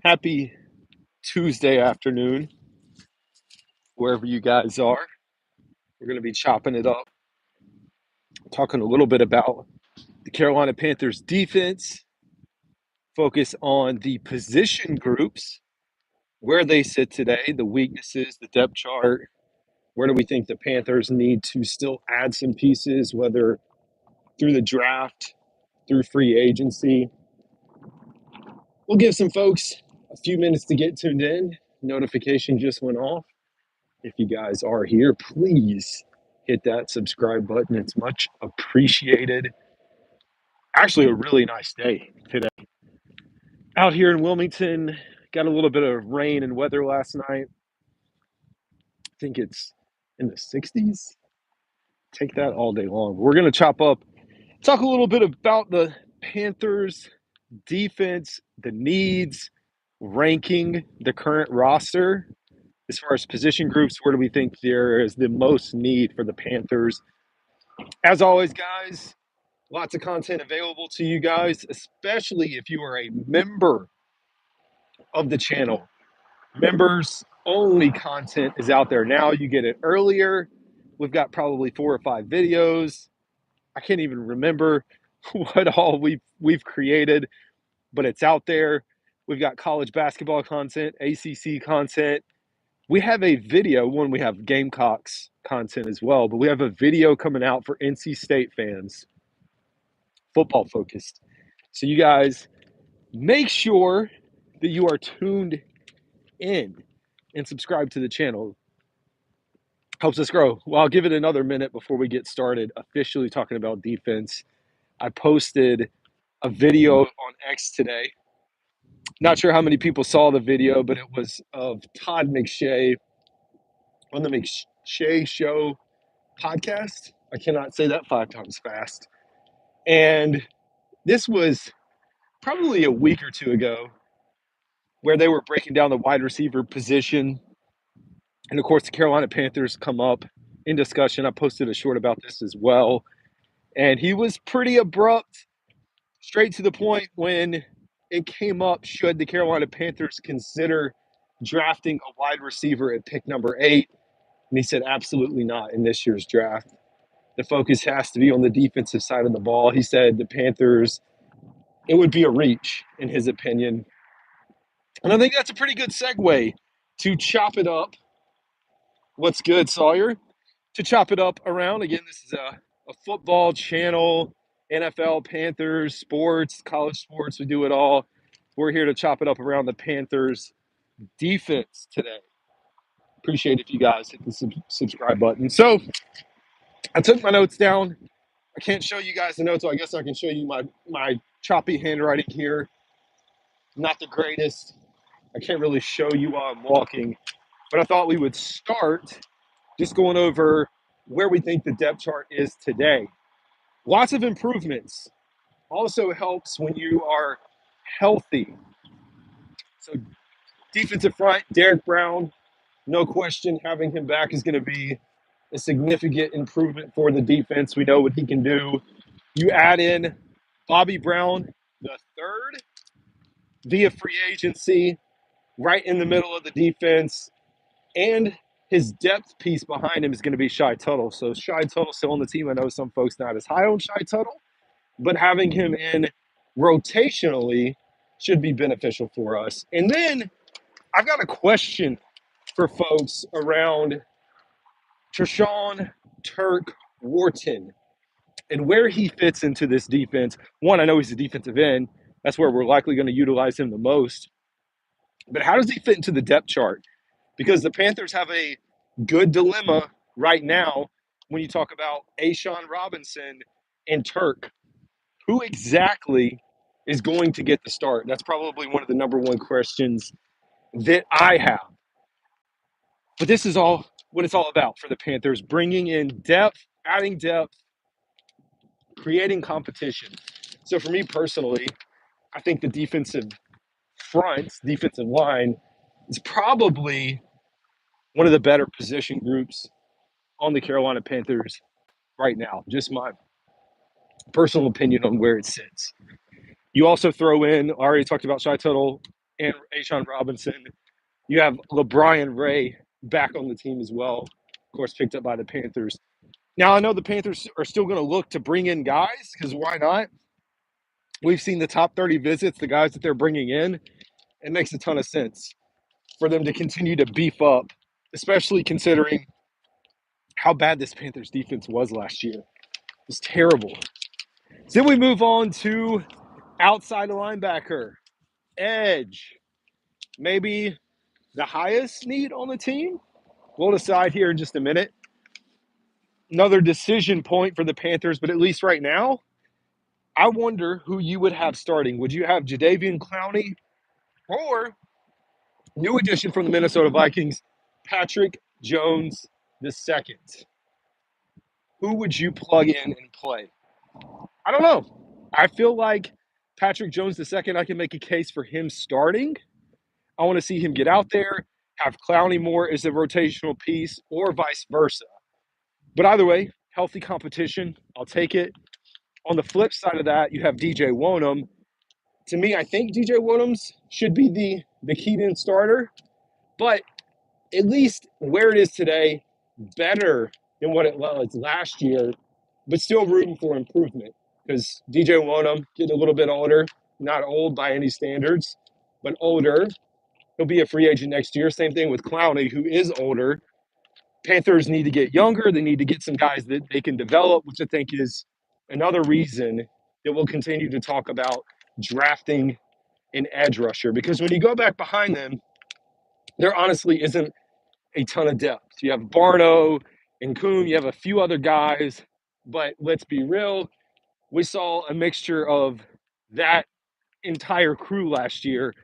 Happy Tuesday afternoon, wherever you guys are. We're going to be chopping it up, talking a little bit about the Carolina Panthers defense, focus on the position groups, where they sit today, the weaknesses, the depth chart. Where do we think the Panthers need to still add some pieces, whether through the draft, through free agency? We'll give some folks a few minutes to get tuned in. Notification just went off. If you guys are here, please hit that subscribe button. It's much appreciated. Actually, a really nice day today. Out here in Wilmington, got a little bit of rain and weather last night. I think it's in the 60s. Take that all day long. We're going to talk a little bit about the Panthers defense, the needs, ranking the current roster. As far as position groups, where do we think there is the most need for the Panthers? As always, guys, lots of content available to you guys, especially if you are a member of the channel. Members only content is out there now. You get it earlier. We've got probably 4 or 5 videos. I can't even remember what all we've created, but it's out there. We've got college basketball content, ACC content. We have a video, we have Gamecocks content as well, but we have a video coming out for NC State fans, football focused. So you guys make sure that you are tuned in and subscribe to the channel. Helps us grow. Well, I'll give it another minute before we get started officially talking about defense. I posted a video on X today. Not sure how many people saw the video, but it was of Todd McShay on the McShay Show podcast. I cannot say that 5 times fast. And this was probably a week or 2 ago where they were breaking down the wide receiver position. And of course, the Carolina Panthers come up in discussion. I posted a short about this as well. And he was pretty abrupt, straight to the point when it came up, should the Carolina Panthers consider drafting a wide receiver at pick number 8? And he said, absolutely not in this year's draft. The focus has to be on the defensive side of the ball. He said the Panthers, it would be a reach, in his opinion. And I think that's a pretty good segue to chop it up. What's good, Sawyer? To chop it up around. Again, this is a football channel, NFL, Panthers, sports, college sports. We do it all. We're here to chop it up around the Panthers defense today. Appreciate if you guys hit the subscribe button. So I took my notes down. I can't show you guys the notes, so I guess I can show you my choppy handwriting here. Not the greatest. I can't really show you while I'm walking, but I thought we would start just going over where we think the depth chart is today. Lots of improvements. Also helps when you are healthy. So defensive front, Derek Brown, no question, having him back is going to be a significant improvement for the defense. We know what he can do. You add in Bobby Brown, the third, via free agency, right in the middle of the defense, and his depth piece behind him is going to be Shy Tuttle. So Shy Tuttle still on the team. I know some folks not as high on Shy Tuttle, but having him in rotationally should be beneficial for us. And then I've got a question for folks around Treshawn Turk Wharton and where he fits into this defense. One, I know he's a defensive end. That's where we're likely going to utilize him the most. But how does he fit into the depth chart? Because the Panthers have a good dilemma right now when you talk about A'Shawn Robinson and Turk. Who exactly is going to get the start? That's probably one of the number one questions that I have. But this is all what it's all about for the Panthers, bringing in depth, adding depth, creating competition. So for me personally, I think the defensive line is probably one of the better position groups on the Carolina Panthers right now. Just my personal opinion on where it sits. You also throw in, I already talked about Shy Tuttle, and Ashawn Robinson. You have LeBron Ray back on the team as well, of course, picked up by the Panthers. Now, I know the Panthers are still going to look to bring in guys because why not? We've seen the top 30 visits, the guys that they're bringing in. It makes a ton of sense for them to continue to beef up, especially considering how bad this Panthers defense was last year. It was terrible. So then we move on to outside linebacker, edge. Maybe the highest need on the team. We'll decide here in just a minute. Another decision point for the Panthers, but at least right now, I wonder who you would have starting. Would you have Jadeveon Clowney or new addition from the Minnesota Vikings, Patrick Jones II? Who would you plug in and play? I don't know. I feel like Patrick Jones II, I can make a case for him starting. I want to see him get out there, have Clowney more as a rotational piece, or vice versa. But either way, healthy competition. I'll take it. On the flip side of that, you have DJ Wonham. To me, I think DJ Wonham's should be the keyed-in starter. But at least where it is today, better than what it was last year, but still room for improvement. Because DJ Wonham, getting a little bit older, not old by any standards, but older. He'll be a free agent next year. Same thing with Clowney, who is older. Panthers need to get younger. They need to get some guys that they can develop, which I think is another reason that we'll continue to talk about drafting an edge rusher. Because when you go back behind them, there honestly isn't a ton of depth. You have Barno and Kuhn. You have a few other guys. But let's be real. We saw a mixture of that entire crew last year,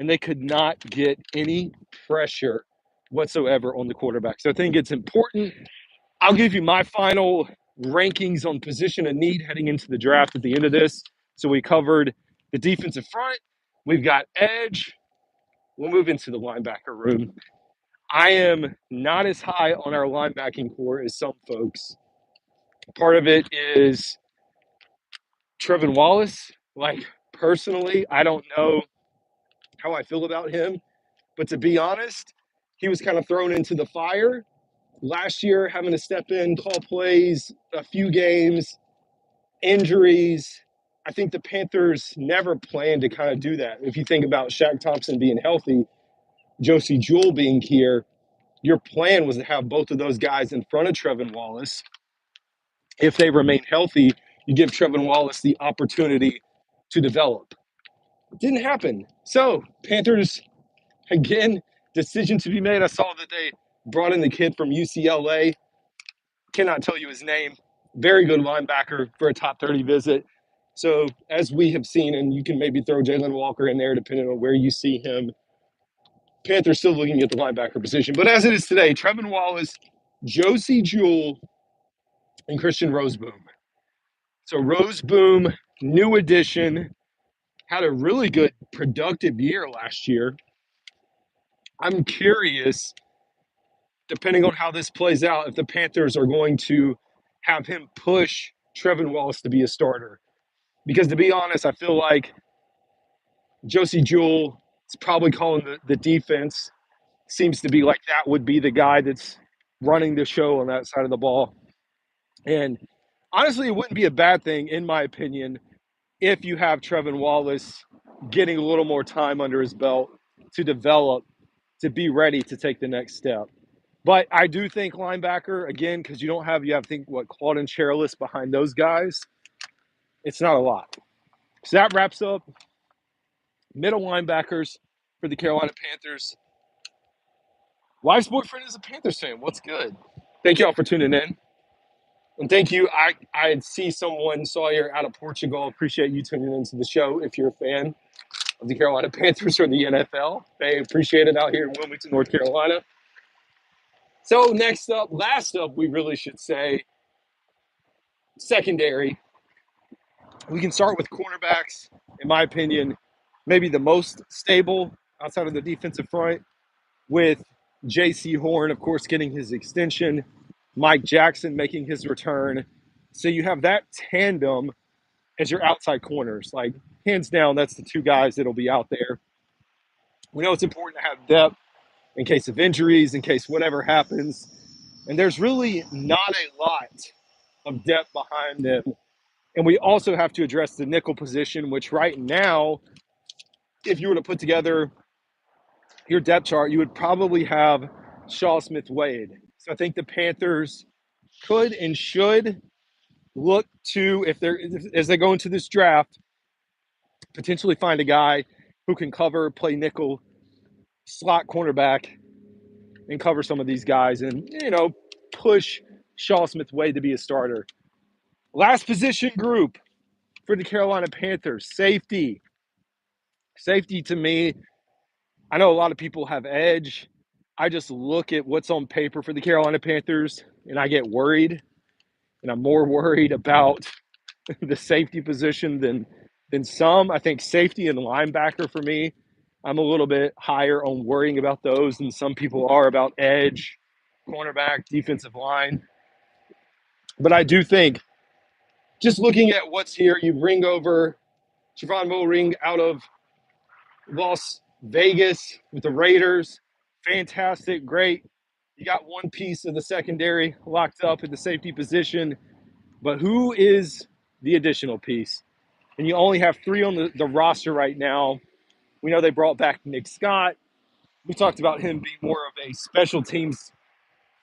and they could not get any pressure whatsoever on the quarterback. So I think it's important. I'll give you my final rankings on position of need heading into the draft at the end of this. So we covered the defensive front. We've got edge. We'll move into the linebacker room. I am not as high on our linebacking core as some folks. Part of it is Trevin Wallace. Like, personally, I don't know how I feel about him. But to be honest, he was kind of thrown into the fire last year, having to step in, call plays, a few games, injuries. I think the Panthers never planned to kind of do that. If you think about Shaq Thompson being healthy, Josie Jewell being here, your plan was to have both of those guys in front of Trevin Wallace. If they remain healthy, you give Trevin Wallace the opportunity to develop. It didn't happen. So, Panthers, again, decision to be made. I saw that they brought in the kid from UCLA. Cannot tell you his name. Very good linebacker for a top 30 visit. So, as we have seen, and you can maybe throw Jalen Walker in there depending on where you see him, Panthers still looking at the linebacker position. But as it is today, Trevin Wallace, Josie Jewell, and Christian Roseboom. So Roseboom, new addition, had a really good productive year last year. I'm curious, depending on how this plays out, if the Panthers are going to have him push Trevin Wallace to be a starter. Because to be honest, I feel like Josie Jewell is probably calling the defense. Seems to be like that would be the guy that's running the show on that side of the ball. And honestly, it wouldn't be a bad thing, in my opinion, if you have Trevin Wallace getting a little more time under his belt to develop, to be ready to take the next step. But I do think linebacker, again, because you have, I think, Claude and Cherilus behind those guys, it's not a lot. So that wraps up middle linebackers for the Carolina Panthers. Wife's boyfriend is a Panthers fan. What's good? Thank you all for tuning in. And thank you. I see someone saw you're out of Portugal. Appreciate you tuning into the show if you're a fan of the Carolina Panthers or the NFL. They appreciate it out here in Wilmington, North Carolina. So last up, we really should say secondary. We can start with cornerbacks. In my opinion, maybe the most stable outside of the defensive front, with J.C. Horn, of course, getting his extension, Mike Jackson making his return. So you have that tandem as your outside corners. Like, hands down, that's the two guys that'll be out there. We know it's important to have depth in case of injuries, in case whatever happens. And there's really not a lot of depth behind them. And we also have to address the nickel position, which right now, if you were to put together your depth chart, you would probably have Shaw Smith Wade. So I think the Panthers could and should look to, if they're as they go into this draft, potentially find a guy who can cover, play nickel, slot cornerback, and cover some of these guys, and push Shaw Smith Wade to be a starter. Last position group for the Carolina Panthers, safety. Safety to me, I know a lot of people have edge. I just look at what's on paper for the Carolina Panthers and I get worried. And I'm more worried about the safety position than some. I think safety and linebacker for me, I'm a little bit higher on worrying about those than some people are about edge, cornerback, defensive line. But I do think just looking at what's here, you bring over Javon Moring out of Las Vegas with the Raiders. Fantastic, great. You got one piece of the secondary locked up at the safety position. But who is the additional piece? And you only have three on the roster right now. We know they brought back Nick Scott. We talked about him being more of a special teams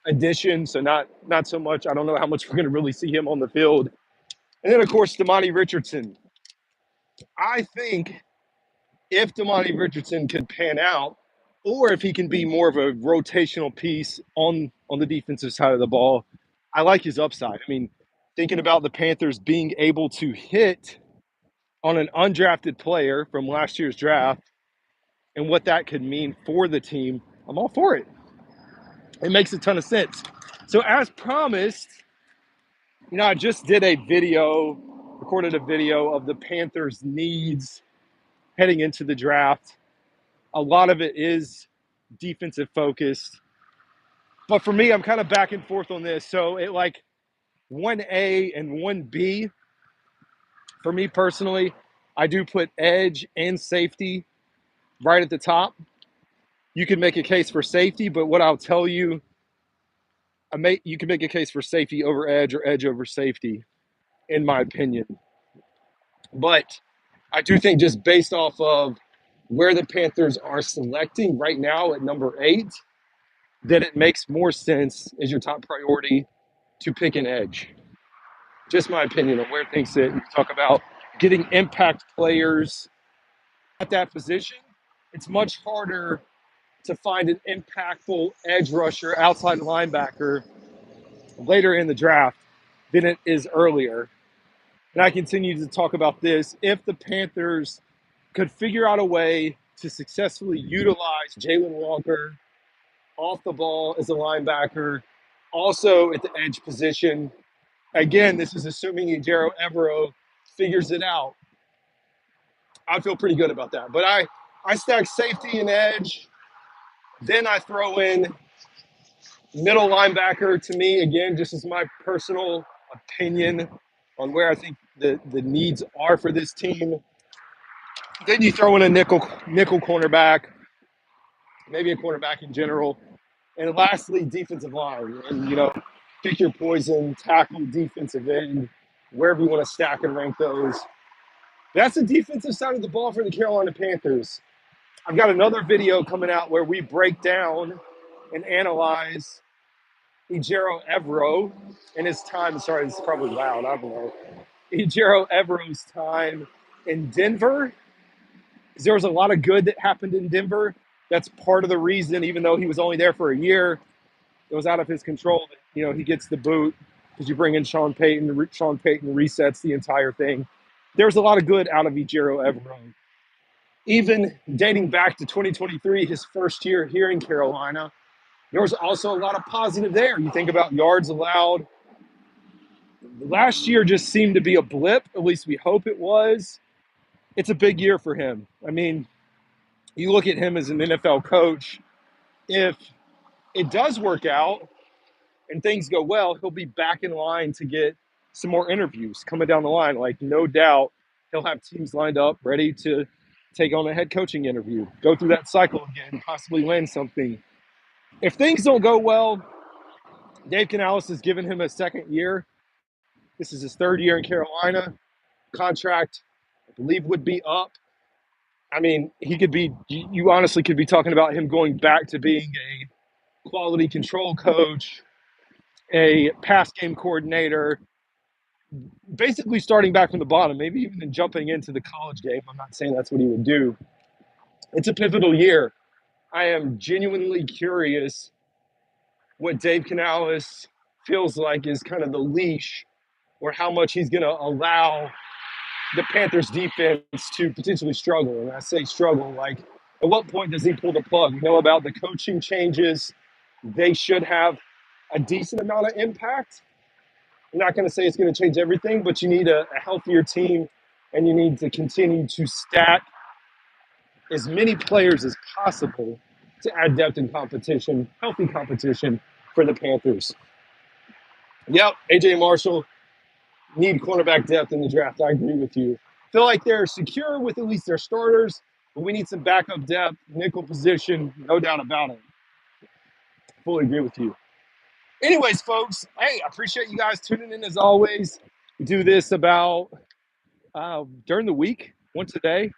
addition, so not so much. I don't know how much we're going to really see him on the field. And then, of course, Damani Richardson. I think if Damani Richardson could pan out, or if he can be more of a rotational piece on the defensive side of the ball, I like his upside. I mean, thinking about the Panthers being able to hit on an undrafted player from last year's draft and what that could mean for the team, I'm all for it. It makes a ton of sense. So as promised, I just did a video, recorded a video of the Panthers' needs heading into the draft. A lot of it is defensive focused. But for me, I'm kind of back and forth on this. So it like 1A and 1B, for me personally, I do put edge and safety right at the top. You can make a case for safety, but what I'll tell you, you can make a case for safety over edge or edge over safety, in my opinion. But I do think just based off of where the Panthers are selecting right now at number 8, that it makes more sense as your top priority to pick an edge. Just my opinion on where things sit. You talk about getting impact players at that position. It's much harder to find an impactful edge rusher, outside linebacker later in the draft than it is earlier. And I continue to talk about this. If the Panthers could figure out a way to successfully utilize Jalen Walker off the ball as a linebacker, also at the edge position, again, this is assuming Ejiro Evero figures it out. I feel pretty good about that. But I stack safety and edge. Then I throw in middle linebacker. To me, again, just as my personal opinion on where I think the needs are for this team. Then you throw in a nickel cornerback, maybe a cornerback in general. And lastly, defensive line. And, pick your poison, tackle, defensive end, wherever you want to stack and rank those. That's the defensive side of the ball for the Carolina Panthers. I've got another video coming out where we break down and analyze Ejiro Evero and his time. Sorry, this is probably loud. I don't know. Ejiro Evero's time in Denver. There was a lot of good that happened in Denver. That's part of the reason, even though he was only there for a year, it was out of his control. He gets the boot because you bring in Sean Payton. Sean Payton resets the entire thing. There's a lot of good out of Ejiro Evero. Even dating back to 2023, his first year here in Carolina, there was also a lot of positive there. You think about yards allowed. Last year just seemed to be a blip. At least we hope it was. It's a big year for him. I mean, you look at him as an NFL coach. If it does work out and things go well, he'll be back in line to get some more interviews coming down the line. Like, no doubt he'll have teams lined up ready to take on a head coaching interview, go through that cycle again, possibly land something. If things don't go well, Dave Canales has given him a second year. This is his third year in Carolina. Contract, I believe, would be up. I mean, he could be, you honestly could be talking about him going back to being a quality control coach, a pass game coordinator, basically starting back from the bottom, maybe even jumping into the college game. I'm not saying that's what he would do. It's a pivotal year. I am genuinely curious what Dave Canales feels like is kind of the leash, or how much he's going to allow the Panthers defense to potentially struggle. And I say struggle, like at what point does he pull the plug? You know about the coaching changes. They should have a decent amount of impact. I'm not going to say it's going to change everything, but you need a healthier team, and you need to continue to stack as many players as possible to add depth and competition, healthy competition for the Panthers. Yep, AJ Marshall, need cornerback depth in the draft. I agree with you. Feel like they're secure with at least their starters, but we need some backup depth, nickel position, no doubt about it. Fully agree with you. Anyways, folks, hey, I appreciate you guys tuning in as always. We do this about during the week, once a day.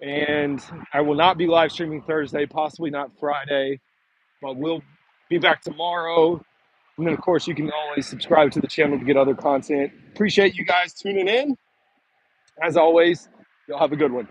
And I will not be live streaming Thursday, possibly not Friday, but we'll be back tomorrow. And then, of course, you can always subscribe to the channel to get other content. Appreciate you guys tuning in. As always, y'all have a good one.